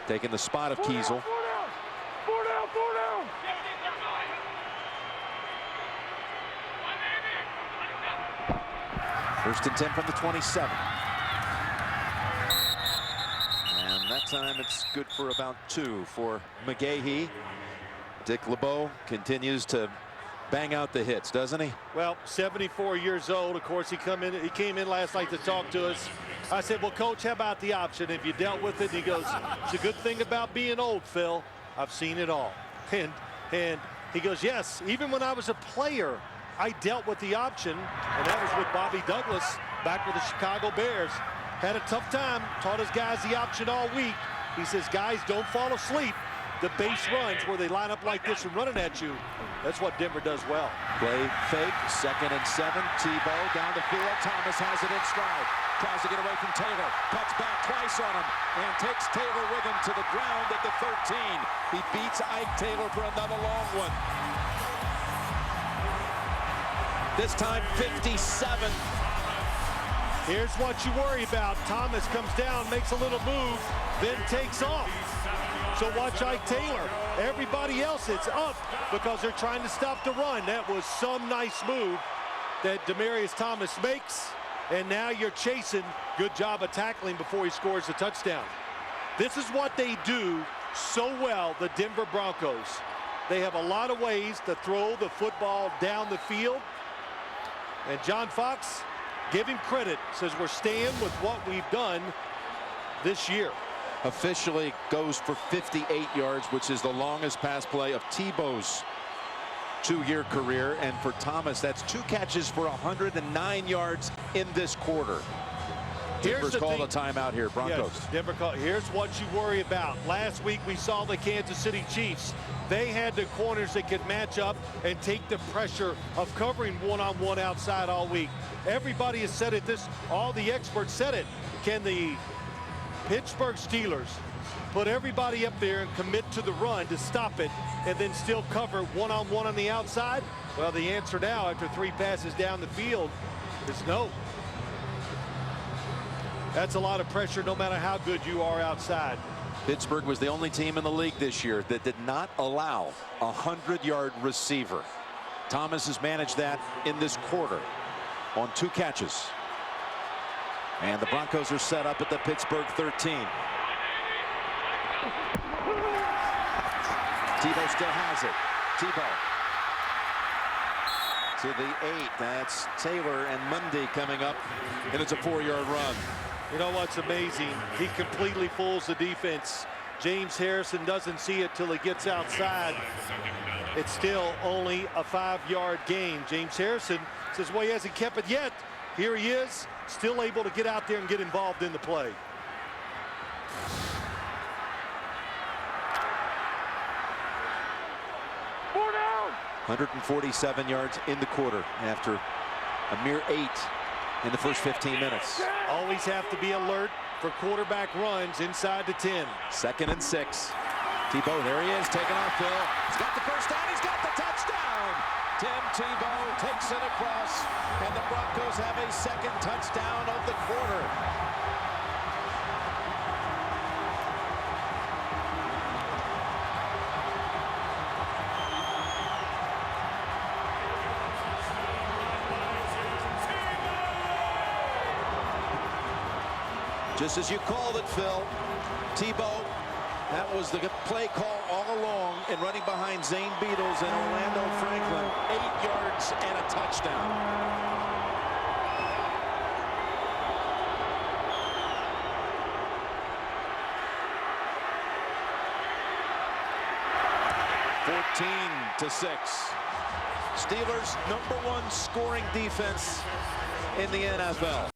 taking the spot of Kiesel. Four down. First and 10 from the 27. And that time it's good for about 2 for McGahee. Dick LeBeau continues to bang out the hits, doesn't he? Well, 74 years old. Of course, he came in last night to talk to us. I said, well, Coach, how about the option? Have you dealt with it? And he goes, it's a good thing about being old, Phil. I've seen it all. And he goes, yes, even when I was a player, I dealt with the option, and that was with Bobby Douglas back with the Chicago Bears. Had a tough time, taught his guys the option all week. He says, guys, don't fall asleep. The base runs where they line up like this and running at you, that's what Denver does well. Play fake, 2nd and 7. Tebow down the field. Thomas has it in stride. Tries to get away from Taylor. Cuts back twice on him and takes Taylor with him to the ground at the 13. He beats Ike Taylor for another long one. This time 57. Here's what you worry about. Thomas comes down, makes a little move, then takes off. So watch Ike Taylor. Everybody else is up because they're trying to stop the run. That was some nice move that Demaryius Thomas makes. And now you're chasing. Good job of tackling before he scores the touchdown. This is what they do so well, the Denver Broncos. They have a lot of ways to throw the football down the field. And John Fox, give him credit, says we're staying with what we've done this year. Officially goes for 58 yards, which is the longest pass play of Tebow's 2-year career. And for Thomas, that's 2 catches for 109 yards in this quarter. Denver's called a timeout here, Broncos. Yes, Denver called. Here's what you worry about. Last week we saw the Kansas City Chiefs. They had the corners that could match up and take the pressure of covering one-on-one outside all week. Everybody has said it. All the experts said it. Can the Pittsburgh Steelers put everybody up there and commit to the run to stop it and then still cover one-on-one on the outside? Well, the answer now after 3 passes down the field is no. That's a lot of pressure no matter how good you are outside. Pittsburgh was the only team in the league this year that did not allow a 100-yard receiver. Thomas has managed that in this quarter on 2 catches. And the Broncos are set up at the Pittsburgh 13. Tebow still has it. Tebow to the 8. That's Taylor and Mundy coming up, and it's a 4-yard run. You know what's amazing? He completely fools the defense. James Harrison doesn't see it till he gets outside. It's still only a 5-yard gain. James Harrison says, well, he hasn't kept it yet. Here he is, still able to get out there and get involved in the play. Four down. 147 yards in the quarter after a mere 8 in the first 15 minutes. Always have to be alert for quarterback runs inside the 10. 2nd and 6. Tebow, there he is, taking off Phil. He's got the first down, he's got the touchdown. Tim Tebow takes it across, and the Broncos have a 2nd touchdown of the quarter. Just as you called it, Phil, Tebow, that was the play call all along, and running behind Zane Beadles and Orlando Franklin. 8 yards and a touchdown. (14-6). Steelers' #1 scoring defense in the NFL.